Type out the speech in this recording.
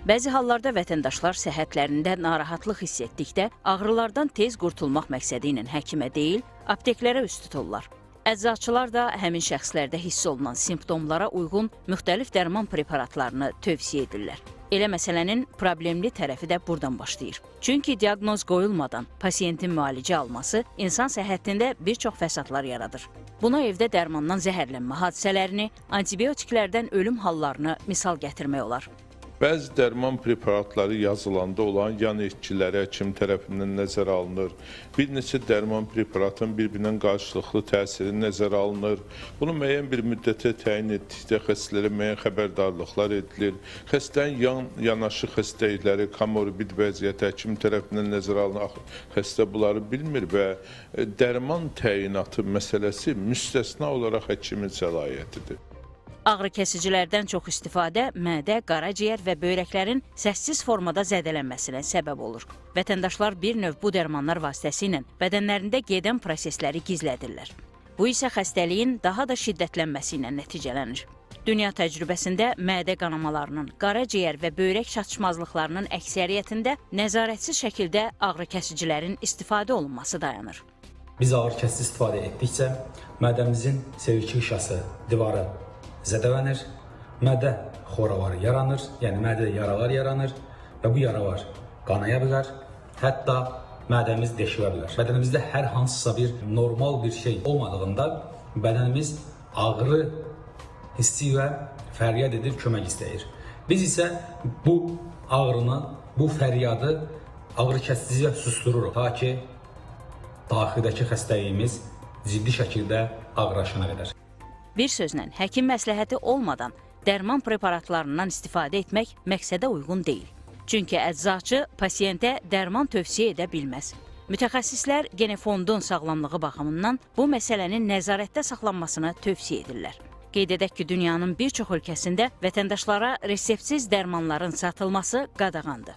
Bəzi hallarda vətəndaşlar səhhətlərində narahatlıq hiss etdikdə ağrılardan tez qurtulmaq məqsədi ilə həkimə deyil, apteklərə üst tuturlar. Əczaçılar da həmin şəxslərdə hiss olunan simptomlara uyğun müxtəlif dərman preparatlarını tövsiyə edirlər. Elə məsələnin problemli tərəfi də buradan başlayır. Çünki diaqnoz qoyulmadan pasiyentin müalicə alması insan səhhətində bir çox fəsadlar yaradır. Buna evdə dərmandan zəhərlənmə hadisələrini, antibiotiklərdən ölüm hallarını misal gətirmək olar. Bəzi dərman preparatları yazılanda olan yan etkiləri həkim tərəfindən nəzərə alınır. Bir neçə dərman preparatın bir-birinin qarşılıqlı təsiri nəzərə alınır. Bunu müəyyən bir müddətə təyin etdikdə xəstələrə müəyyən xəbərdarlıqlar edilir. Xəstənin yanaşı xəstəlikləri, komorbid vəziyyəti həkim tərəfindən nəzərə alınır. Xəstə bunları bilmir və dərman təyinatı məsələsi müstəsna olaraq həkimin səlahiyyətidir. Ağrı kəsicilərdən çox istifadə mədə, qaraciyər və böyrəklərin səssiz formada zədələnməsinə səbəb olur. Vətəndaşlar bir növ bu dərmanlar vasitəsilə bədənlərində gedən prosesləri gizlədirlər. Bu isə xəstəliyin daha da şiddətlənməsi ilə nəticələnir. Dünya təcrübəsində mədə qanamalarının, qaraciyər və böyrək çatışmazlıqlarının əksəriyyətində nəzarətsiz şəkildə ağrı kəsicilərin istifadə olunması dayanır. Biz ağrı kəsici istifadə etdikcə mədəmizin sevici hişası, divarı zədələnir, mədə xoraları yaranır, yəni mədədə yaralar yaranır və bu yaralar qanaya bilər, hətta mədəmiz deşilə bilər. Bədənimizdə hər hansısa bir normal bir şey olmadığında bədənimiz ağrı hissi ilə fəryad edir, kömək istəyir. Biz isə bu ağrını, bu fəryadı ağrı kəsiciyə sustururuq, ta ki daxildəki xəstəliyimiz ciddi şəkildə ağırlaşana qədər. Bir sözlə, həkim məsləhəti olmadan dərman preparatlarından istifadə etmək məqsədə uyğun deyil. Çünki əczaçı pasiyentə dərman tövsiyə edə bilməz. Mütəxəssislər genofondun sağlamlığı baxımından bu məsələnin nəzarətdə saxlanmasını tövsiyə edirlər. Qeyd edək ki, dünyanın bir çox ölkəsində vətəndaşlara reseptsiz dərmanların satılması qadağandır.